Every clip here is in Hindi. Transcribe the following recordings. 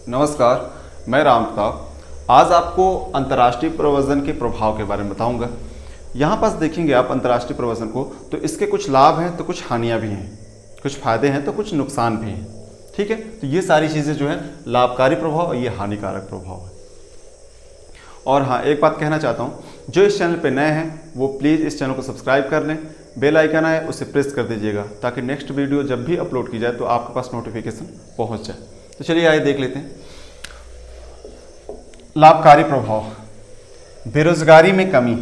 नमस्कार, मैं राम प्रताप। आज आपको अंतर्राष्ट्रीय प्रव्रजन के प्रभाव के बारे में बताऊंगा। यहाँ पास देखेंगे आप अंतर्राष्ट्रीय प्रव्रजन को, तो इसके कुछ लाभ हैं तो कुछ हानियाँ भी हैं, कुछ फायदे हैं तो कुछ नुकसान भी हैं। ठीक है, तो ये सारी चीज़ें जो है लाभकारी प्रभाव और ये हानिकारक प्रभाव है। और हाँ, एक बात कहना चाहता हूँ, जो इस चैनल पे नए हैं वो प्लीज़ इस चैनल को सब्सक्राइब कर लें, बेल आइकन है उसे प्रेस कर दीजिएगा ताकि नेक्स्ट वीडियो जब भी अपलोड की जाए तो आपके पास नोटिफिकेशन पहुँच जाए। तो चलिए आइए देख लेते हैं। लाभकारी प्रभाव, बेरोजगारी में कमी।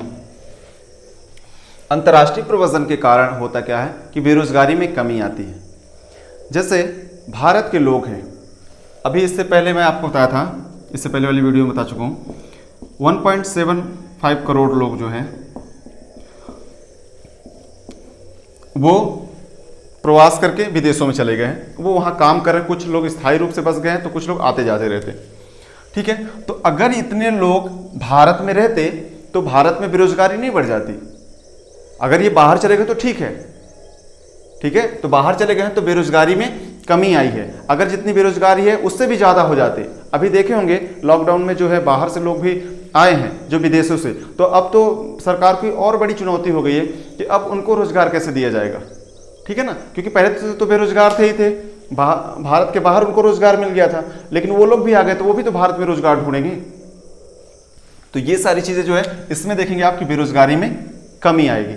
अंतर्राष्ट्रीय प्रव्रजन के कारण होता क्या है कि बेरोजगारी में कमी आती है। जैसे भारत के लोग हैं, अभी इससे पहले मैं आपको बताया था, इससे पहले वाली वीडियो में बता चुका हूँ, 1.75 करोड़ लोग जो हैं वो प्रवास करके विदेशों में चले गए हैं। वो वहाँ काम कर रहे हैं, कुछ लोग स्थायी रूप से बस गए हैं तो कुछ लोग आते जाते रहते हैं। ठीक है, तो अगर इतने लोग भारत में रहते तो भारत में बेरोजगारी नहीं बढ़ जाती। अगर ये बाहर चले गए तो ठीक है, तो बाहर चले गए हैं तो बेरोजगारी में कमी आई है। अगर जितनी बेरोजगारी है उससे भी ज़्यादा हो जाते। अभी देखे होंगे लॉकडाउन में जो है बाहर से लोग भी आए हैं जो विदेशों से, तो अब तो सरकार की और बड़ी चुनौती हो गई है कि अब उनको रोजगार कैसे दिया जाएगा। ठीक है ना, क्योंकि पहले तो बेरोजगार थे ही थे, भारत के बाहर उनको रोजगार मिल गया था, लेकिन वो लोग भी आ गए तो वो भी तो भारत में रोजगार ढूंढेंगे। तो ये सारी चीजें जो है इसमें देखेंगे आपकी बेरोजगारी में कमी आएगी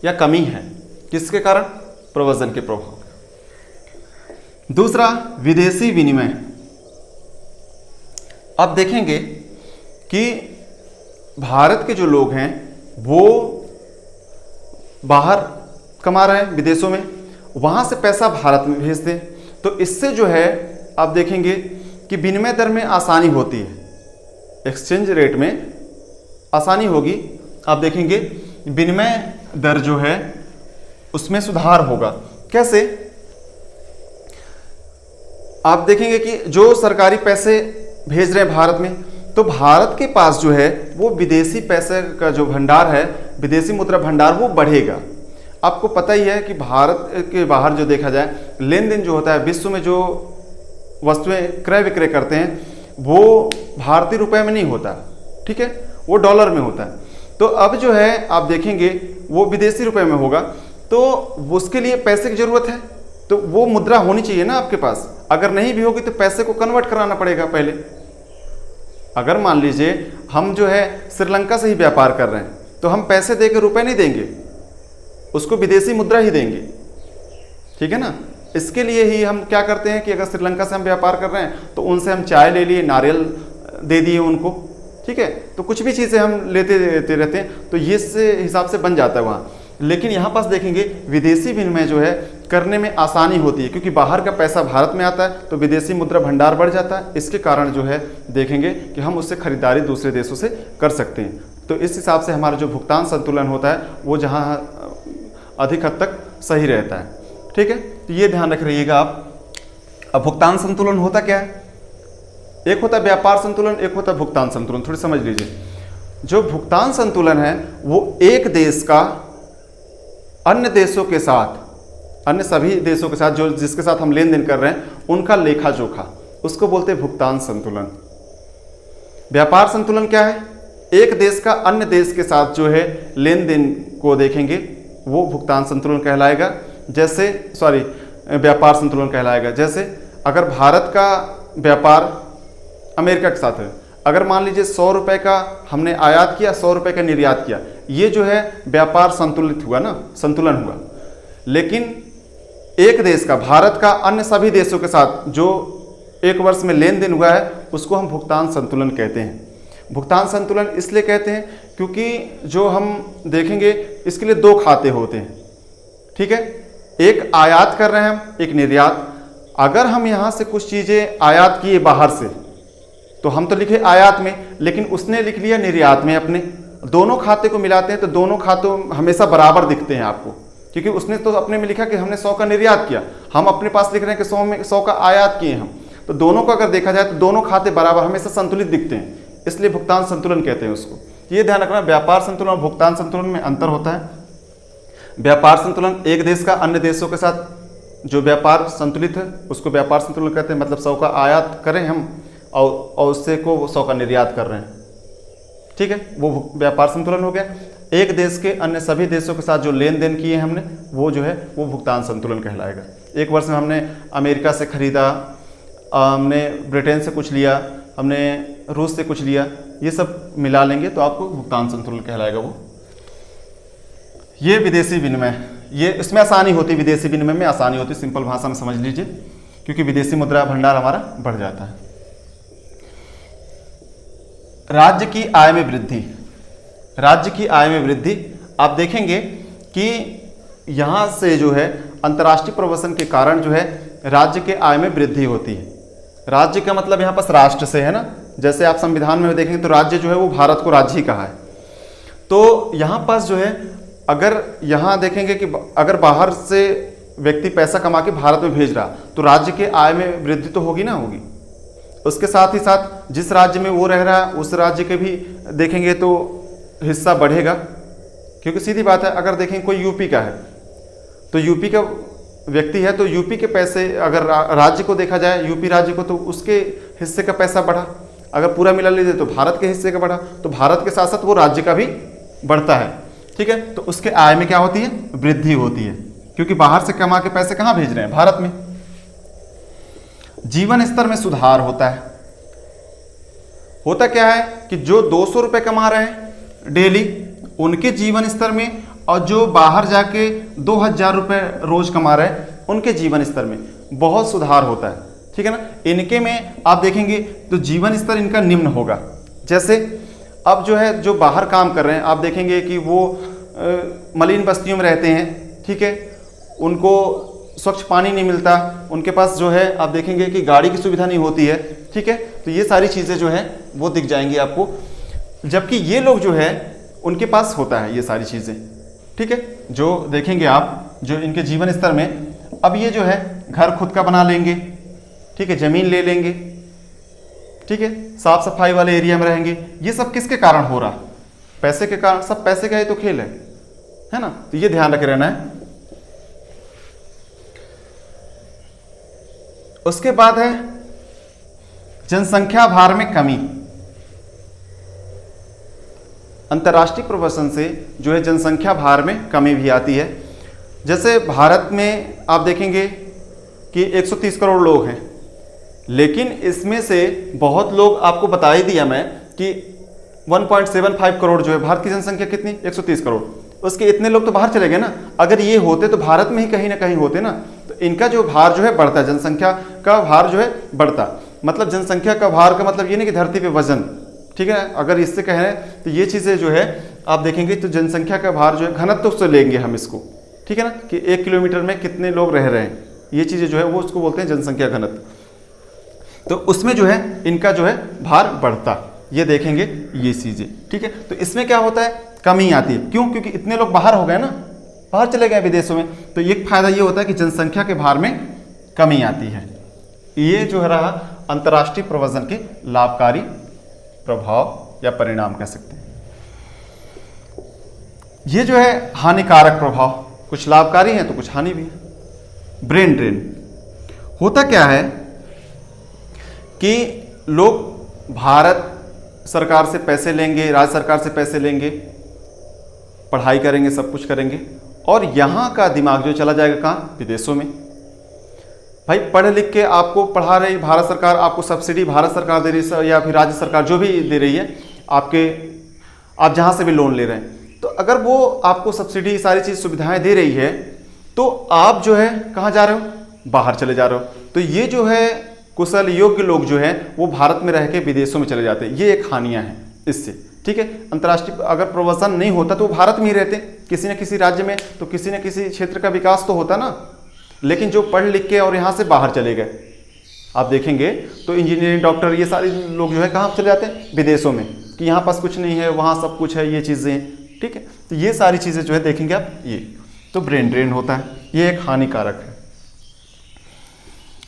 या कमी है। किसके कारण? प्रव्रजन के प्रभाव। दूसरा, विदेशी विनिमय। अब देखेंगे कि भारत के जो लोग हैं वो बाहर कमा रहे हैं विदेशों में, वहां से पैसा भारत में भेजते हैं, तो इससे जो है आप देखेंगे कि विनिमय दर में आसानी होती है, एक्सचेंज रेट में आसानी होगी। आप देखेंगे विनिमय दर जो है उसमें सुधार होगा। कैसे? आप देखेंगे कि जो सरकारी पैसे भेज रहे हैं भारत में, तो भारत के पास जो है वो विदेशी पैसे का जो भंडार है, विदेशी मुद्रा भंडार, वो बढ़ेगा। आपको पता ही है कि भारत के बाहर जो देखा जाए लेन देन जो होता है, विश्व में जो वस्तुएं क्रय विक्रय करते हैं वो भारतीय रुपए में नहीं होता। ठीक है, वो डॉलर में होता है। तो अब जो है आप देखेंगे वो विदेशी रुपए में होगा, तो उसके लिए पैसे की जरूरत है, तो वो मुद्रा होनी चाहिए ना आपके पास। अगर नहीं भी होगी तो पैसे को कन्वर्ट कराना पड़ेगा पहले। अगर मान लीजिए हम जो है श्रीलंका से ही व्यापार कर रहे हैं तो हम पैसे देकर रुपए नहीं देंगे, उसको विदेशी मुद्रा ही देंगे। ठीक है ना, इसके लिए ही हम क्या करते हैं कि अगर श्रीलंका से हम व्यापार कर रहे हैं तो उनसे हम चाय ले लिए, नारियल दे दिए उनको। ठीक है, तो कुछ भी चीज़ें हम लेते देते रहते हैं, तो ये से हिसाब से बन जाता है वहाँ। लेकिन यहाँ पास देखेंगे विदेशी विनिमय जो है करने में आसानी होती है, क्योंकि बाहर का पैसा भारत में आता है तो विदेशी मुद्रा भंडार बढ़ जाता है। इसके कारण जो है देखेंगे कि हम उससे खरीदारी दूसरे देशों से कर सकते हैं। तो इस हिसाब से हमारा जो भुगतान संतुलन होता है वो जहाँ अधिक हद तक सही रहता है। ठीक है, तो ये ध्यान रख रहिएगा आप। अब भुगतान संतुलन होता क्या है? एक होता है व्यापार संतुलन, एक होता है भुगतान संतुलन। थोड़ी समझ लीजिए। जो भुगतान संतुलन है वो एक देश का अन्य देशों के साथ, अन्य सभी देशों के साथ जो जिसके साथ हम लेन देन कर रहे हैं उनका लेखा जोखा, उसको बोलते हैं भुगतान संतुलन। व्यापार संतुलन क्या है? एक देश का अन्य देश के साथ जो है लेन देन को देखेंगे वो भुगतान संतुलन कहलाएगा। जैसे व्यापार संतुलन कहलाएगा। जैसे अगर भारत का व्यापार अमेरिका के साथ है, अगर मान लीजिए 100 रुपये का हमने आयात किया, 100 रुपये का निर्यात किया, ये जो है व्यापार संतुलित हुआ ना, संतुलन हुआ। लेकिन एक देश का, भारत का अन्य सभी देशों के साथ जो एक वर्ष में लेन देन हुआ है उसको हम भुगतान संतुलन कहते हैं। भुगतान संतुलन इसलिए कहते हैं क्योंकि जो हम देखेंगे इसके लिए दो खाते होते हैं। ठीक है, एक आयात कर रहे हैं हम, एक निर्यात। अगर हम यहाँ से कुछ चीज़ें आयात किए बाहर से तो हम तो लिखे आयात में, लेकिन उसने लिख लिया निर्यात में अपने। दोनों खाते को मिलाते हैं तो दोनों खातों हमेशा बराबर दिखते हैं आपको, क्योंकि उसने तो अपने में लिखा कि हमने 100 का निर्यात किया, हम अपने पास लिख रहे हैं कि 100 का आयात किए हम। तो दोनों को अगर देखा जाए तो दोनों खाते बराबर हमेशा संतुलित दिखते हैं, इसलिए भुगतान संतुलन कहते हैं उसको। ये ध्यान रखना, व्यापार संतुलन और भुगतान संतुलन में अंतर होता है। व्यापार संतुलन एक देश का अन्य देशों के साथ जो व्यापार संतुलित है उसको व्यापार संतुलन कहते हैं। मतलब 100 का आयात करें हम और उससे को 100 का निर्यात कर रहे हैं, ठीक है, वो व्यापार संतुलन हो गया। एक देश के अन्य सभी देशों के साथ जो लेन देन किए हमने वो जो है वो भुगतान संतुलन कहलाएगा। एक वर्ष में हमने अमेरिका से खरीदा, हमने ब्रिटेन से कुछ लिया, हमने रूस से कुछ लिया, ये सब मिला लेंगे तो आपको भुगतान संतुलन कहलाएगा वो। ये विदेशी विनिमय, ये इसमें आसानी होती है, विदेशी विनिमय में आसानी होती है, सिंपल भाषा में समझ लीजिए, क्योंकि विदेशी मुद्रा भंडार हमारा बढ़ जाता है। राज्य की आय में वृद्धि, राज्य की आय में वृद्धि, आप देखेंगे कि यहाँ से जो है अंतर्राष्ट्रीय प्रवासन के कारण जो है राज्य के आय में वृद्धि होती है। राज्य का मतलब यहाँ पास राष्ट्र से है ना, जैसे आप संविधान में देखेंगे तो राज्य जो है वो भारत को राज्य ही कहा है। तो यहाँ पास जो है अगर यहाँ देखेंगे कि अगर बाहर से व्यक्ति पैसा कमा के भारत में भेज रहा तो राज्य के आय में वृद्धि तो होगी ना, होगी। उसके साथ ही साथ जिस राज्य में वो रह रहा है उस राज्य के भी देखेंगे तो हिस्सा बढ़ेगा, क्योंकि सीधी बात है, अगर देखें कोई यूपी का है तो यूपी का व्यक्ति है तो यूपी के पैसे, अगर राज्य को देखा जाए यूपी राज्य को, तो उसके हिस्से का पैसा बढ़ा, अगर पूरा मिला लीजिए तो भारत के हिस्से का बढ़ा, तो भारत के साथ साथ वो राज्य का भी बढ़ता है, ठीक है। तो उसके आय में क्या होती है, वृद्धि होती है, क्योंकि बाहर से कमा के पैसे कहाँ भेज रहे हैं, भारत में। जीवन स्तर में सुधार होता है। होता क्या है कि जो 200 रुपये कमा रहे हैं डेली उनके जीवन स्तर में, और जो बाहर जाके 2000 रुपये रोज कमा रहे हैं उनके जीवन स्तर में बहुत सुधार होता है, ठीक है ना। इनके में आप देखेंगे तो जीवन स्तर इनका निम्न होगा। जैसे अब जो है जो बाहर काम कर रहे हैं आप देखेंगे कि वो मलिन बस्तियों में रहते हैं, ठीक है, उनको स्वच्छ पानी नहीं मिलता, उनके पास जो है आप देखेंगे कि गाड़ी की सुविधा नहीं होती है, ठीक है। तो ये सारी चीज़ें जो है वो दिख जाएंगी आपको, जबकि ये लोग जो है उनके पास होता है ये सारी चीज़ें, ठीक है। जो देखेंगे आप जो इनके जीवन स्तर में, अब ये जो है घर खुद का बना लेंगे, ठीक है, ज़मीन ले लेंगे, ठीक है, साफ सफाई वाले एरिया में रहेंगे। ये सब किसके कारण हो रहा, पैसे के कारण, सब पैसे का ही तो खेल है ना। तो ये ध्यान रखे रहना है। उसके बाद है जनसंख्या भार में कमी। अंतर्राष्ट्रीय प्रवासन से जो है जनसंख्या भार में कमी भी आती है। जैसे भारत में आप देखेंगे कि 130 करोड़ लोग हैं, लेकिन इसमें से बहुत लोग, आपको बता ही दिया मैं कि 1.75 करोड़ जो है, भारत की जनसंख्या कितनी, 130 करोड़, उसके इतने लोग तो बाहर चले गए ना। अगर ये होते तो भारत में ही कहीं ना कहीं होते ना, तो इनका जो भार जो है बढ़ता, जनसंख्या का भार जो है बढ़ता। मतलब जनसंख्या का भार का मतलब ये नहीं कि धरती पे वजन, ठीक है। अगर इससे कहें तो ये चीज़ें जो है आप देखेंगे तो जनसंख्या का भार जो है घनत्व से लेंगे हम इसको, ठीक है ना, कि 1 किलोमीटर में कितने लोग रह रहे हैं, ये चीज़ें जो है वो उसको बोलते हैं जनसंख्या घनत्व। तो उसमें जो है इनका जो है भार बढ़ता, ये देखेंगे ये चीज़ें, ठीक है। तो इसमें क्या होता है, कमी आती है। क्यों, क्योंकि इतने लोग बाहर हो गए ना, बाहर चले गए विदेशों में। तो एक फायदा ये होता है कि जनसंख्या के भार में कमी आती है। ये जो है रहा अंतर्राष्ट्रीय प्रव्रजन के लाभकारी प्रभाव या परिणाम कह सकते हैं। ये जो है हानिकारक प्रभाव, कुछ लाभकारी हैं तो कुछ हानि भी है। ब्रेन ड्रेन होता क्या है कि लोग भारत सरकार से पैसे लेंगे, राज्य सरकार से पैसे लेंगे, पढ़ाई करेंगे, सब कुछ करेंगे, और यहाँ का दिमाग जो चला जाएगा कहाँ, विदेशों में। भाई पढ़ लिख के आपको पढ़ा रही भारत सरकार, आपको सब्सिडी भारत सरकार दे रही है या फिर राज्य सरकार जो भी दे रही है, आप जहाँ से भी लोन ले रहे हैं, तो अगर वो आपको सब्सिडी सारी चीज़ सुविधाएं दे रही है तो आप जो है कहाँ जा रहे हो, बाहर चले जा रहे हो। तो ये जो है कुशल योग्य लोग जो हैं वो भारत में रह के विदेशों में चले जाते हैं। ये एक हानियाँ हैं इससे, ठीक है। अंतर्राष्ट्रीय अगर प्रवासन नहीं होता तो वो भारत में ही रहते किसी न किसी राज्य में, तो किसी न किसी क्षेत्र का विकास तो होता ना। लेकिन जो पढ़ लिख के और यहाँ से बाहर चले गए, आप देखेंगे तो इंजीनियरिंग, डॉक्टर, ये सारे लोग जो है कहाँ चले जाते हैं, विदेशों में, कि यहाँ पास कुछ नहीं है, वहाँ सब कुछ है, ये चीज़ें, ठीक है। तो ये सारी चीज़ें जो है देखेंगे आप, ये तो ब्रेन ड्रेन होता है, ये एक हानिकारक है।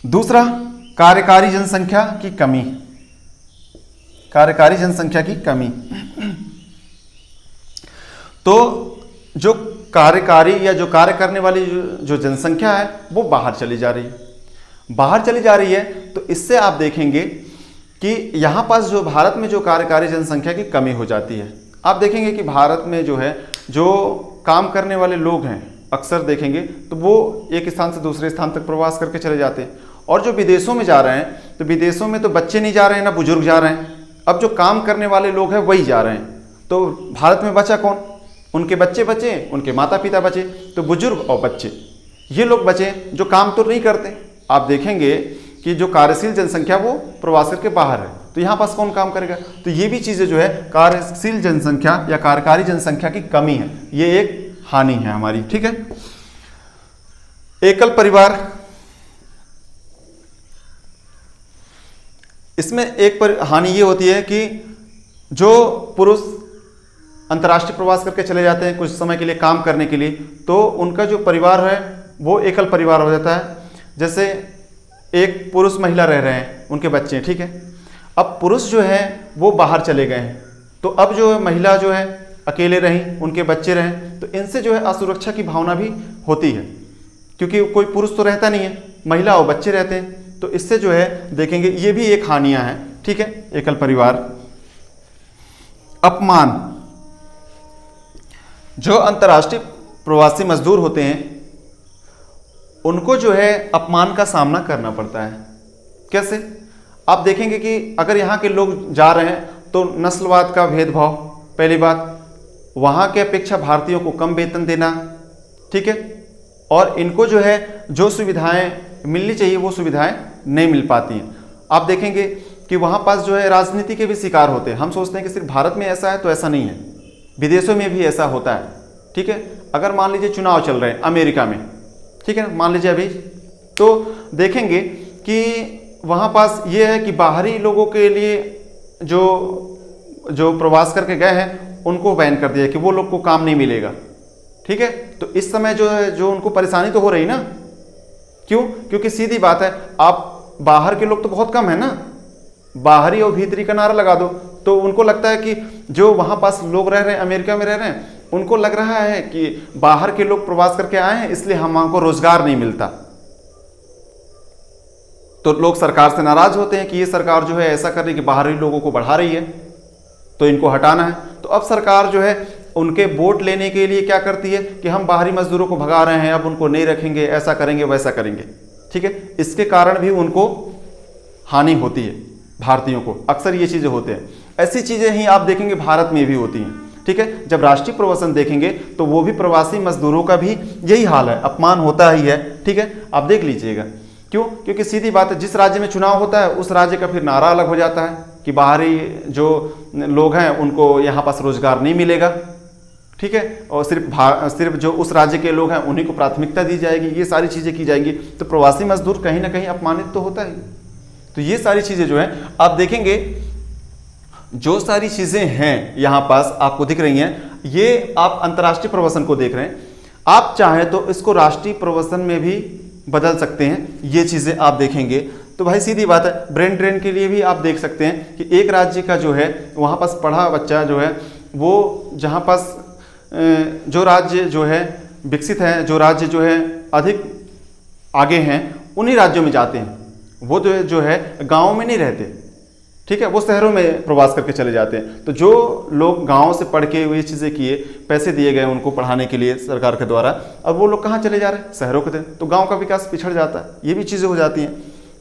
दूसरा, कार्यकारी जनसंख्या की कमी। कार्यकारी जनसंख्या की कमी, तो जो कार्यकारी या जो कार्य करने वाली जो जनसंख्या है वो बाहर चली जा रही है। बाहर चली जा रही है तो इससे आप देखेंगे कि यहाँ पास जो भारत में जो कार्यकारी जनसंख्या की कमी हो जाती है। आप देखेंगे कि भारत में जो है जो काम करने वाले लोग हैं अक्सर देखेंगे तो वो एक स्थान से दूसरे स्थान तक प्रवास करके चले जाते हैं, और जो विदेशों में जा रहे हैं तो विदेशों में तो बच्चे नहीं जा रहे हैं ना बुजुर्ग जा रहे हैं, अब जो काम करने वाले लोग हैं वही जा रहे हैं। तो भारत में बचा कौन? उनके बच्चे बचे, उनके माता पिता बचे, तो बुजुर्ग और बच्चे ये लोग बचे जो काम तो नहीं करते। आप देखेंगे कि जो कार्यशील जनसंख्या वो प्रवास करके बाहर है, तो यहाँ पास कौन काम करेगा? तो ये भी चीज़ें जो है कार्यशील जनसंख्या या कार्यकारी जनसंख्या की कमी है, ये एक हानि है हमारी। ठीक है। एकल परिवार, इसमें एक हानि ये होती है कि जो पुरुष अंतर्राष्ट्रीय प्रवास करके चले जाते हैं कुछ समय के लिए काम करने के लिए, तो उनका जो परिवार है वो एकल परिवार हो जाता है। जैसे एक पुरुष महिला रह रहे हैं, उनके बच्चे हैं, ठीक है। अब पुरुष जो है वो बाहर चले गए हैं, तो अब जो महिला जो है अकेले रहीं, उनके बच्चे रहें, तो इनसे जो है असुरक्षा की भावना भी होती है, क्योंकि कोई पुरुष तो रहता नहीं है, महिला और बच्चे रहते हैं। तो इससे जो है देखेंगे ये भी एक हानियां हैं। ठीक है। एकल परिवार। अपमान, जो अंतर्राष्ट्रीय प्रवासी मजदूर होते हैं उनको जो है अपमान का सामना करना पड़ता है। कैसे? आप देखेंगे कि अगर यहाँ के लोग जा रहे हैं तो नस्लवाद का भेदभाव, पहली बात, वहाँ के अपेक्षा भारतीयों को कम वेतन देना, ठीक है, और इनको जो है जो सुविधाएं मिलनी चाहिए वो सुविधाएं नहीं मिल पाती हैं। आप देखेंगे कि वहाँ पास जो है राजनीति के भी शिकार होते हैं। हम सोचते हैं कि सिर्फ भारत में ऐसा है, तो ऐसा नहीं है, विदेशों में भी ऐसा होता है। ठीक है। अगर मान लीजिए चुनाव चल रहे हैं अमेरिका में, ठीक है, मान लीजिए अभी, तो देखेंगे कि वहाँ पास ये है कि बाहरी लोगों के लिए जो प्रवास करके गए हैं उनको बैन कर दिया कि वो लोग को काम नहीं मिलेगा। ठीक है। तो इस समय जो है जो उनको परेशानी तो हो रही ना, क्यों? क्योंकि सीधी बात है, आप बाहर के लोग तो बहुत कम है ना, बाहरी और भीतरी का नारा लगा दो तो उनको लगता है कि जो वहाँ पास लोग रह रहे हैं, अमेरिका में रह रहे हैं, उनको लग रहा है कि बाहर के लोग प्रवास करके आए हैं इसलिए हमको रोजगार नहीं मिलता। तो लोग सरकार से नाराज होते हैं कि ये सरकार जो है ऐसा कर रही है कि बाहरी लोगों को बढ़ा रही है, तो इनको हटाना है। तो अब सरकार जो है उनके वोट लेने के लिए क्या करती है कि हम बाहरी मजदूरों को भगा रहे हैं, अब उनको नहीं रखेंगे, ऐसा करेंगे वैसा करेंगे। ठीक है। इसके कारण भी उनको हानि होती है, भारतीयों को अक्सर ये चीजें होते हैं। ऐसी चीजें ही आप देखेंगे भारत में भी होती हैं। ठीक है। जब राष्ट्रीय प्रवसन देखेंगे तो वो भी प्रवासी मजदूरों का भी यही हाल है, अपमान होता ही है। ठीक है। आप देख लीजिएगा, क्यों? क्योंकि सीधी बात है, जिस राज्य में चुनाव होता है उस राज्य का फिर नारा अलग हो जाता है कि बाहरी जो लोग हैं उनको यहाँ पास रोजगार नहीं मिलेगा। ठीक है। और सिर्फ जो उस राज्य के लोग हैं उन्हीं को प्राथमिकता दी जाएगी, ये सारी चीजें की जाएंगी। तो प्रवासी मजदूर कहीं ना कहीं अपमानित तो होता ही। तो ये सारी चीजें जो है आप देखेंगे, जो सारी चीजें हैं यहाँ पास आपको दिख रही हैं, ये आप अंतर्राष्ट्रीय प्रवसन को देख रहे हैं। आप चाहें तो इसको राष्ट्रीय प्रवसन में भी बदल सकते हैं। ये चीजें आप देखेंगे तो भाई सीधी बात है, ब्रेन ड्रेन के लिए भी आप देख सकते हैं कि एक राज्य का जो है वहाँ पास पढ़ा बच्चा जो है वो जहाँ पास जो राज्य जो है विकसित है, जो राज्य जो है अधिक आगे हैं, उन्हीं राज्यों में जाते हैं। वो जो है गाँव में नहीं रहते। ठीक है। वो शहरों में प्रवास करके चले जाते हैं। तो जो लोग गांव से पढ़ के ये चीज़ें किए, पैसे दिए गए उनको पढ़ाने के लिए सरकार के द्वारा, अब वो लोग कहाँ चले जा रहे हैं? शहरों के दिन। तो गांव का विकास पिछड़ जाता है। ये भी चीज़ें हो जाती हैं।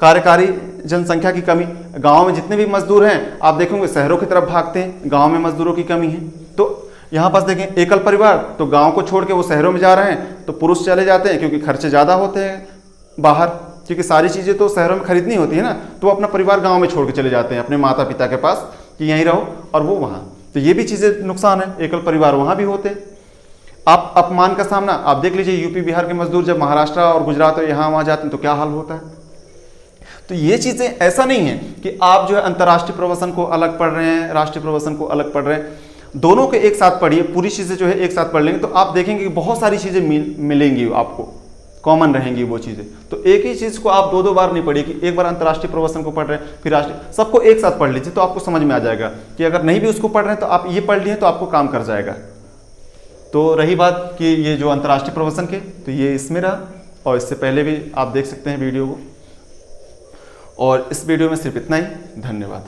कार्यकारी जनसंख्या की कमी, गांव में जितने भी मजदूर हैं आप देखेंगे शहरों की तरफ भागते हैं, गाँव में मजदूरों की कमी है। तो यहाँ पास देखें एकल परिवार, तो गाँव को छोड़ के वो शहरों में जा रहे हैं, तो पुरुष चले जाते हैं क्योंकि खर्चे ज़्यादा होते हैं बाहर, क्योंकि सारी चीज़ें तो शहरों में खरीदनी होती है ना, तो वो अपना परिवार गांव में छोड़ के चले जाते हैं अपने माता पिता के पास कि यहीं रहो, और वो वहाँ। तो ये भी चीज़ें नुकसान है, एकल परिवार वहाँ भी होते हैं। आप अपमान का सामना आप देख लीजिए, यूपी बिहार के मजदूर जब महाराष्ट्र और गुजरात और यहाँ वहाँ जाते हैं तो क्या हाल होता है। तो ये चीज़ें ऐसा नहीं है कि आप जो है अंतर्राष्ट्रीय प्रवसन को अलग पढ़ रहे हैं, राष्ट्रीय प्रवसन को अलग पढ़ रहे हैं, दोनों को एक साथ पढ़िए, पूरी चीज़ें जो है एक साथ पढ़ लेंगे तो आप देखेंगे कि बहुत सारी चीज़ें मिलेंगी आपको, कॉमन रहेंगी वो चीज़ें। तो एक ही चीज़ को आप दो बार नहीं पढ़िए कि एक बार अंतर्राष्ट्रीय प्रवसन को पढ़ रहे हैं फिर राष्ट्रीय, सबको एक साथ पढ़ लीजिए तो आपको समझ में आ जाएगा कि अगर नहीं भी उसको पढ़ रहे हैं तो आप ये पढ़ लिए तो आपको काम कर जाएगा। तो रही बात कि ये जो अंतर्राष्ट्रीय प्रवसन के, तो ये इसमें रहा, और इससे पहले भी आप देख सकते हैं वीडियो को। और इस वीडियो में सिर्फ इतना ही। धन्यवाद।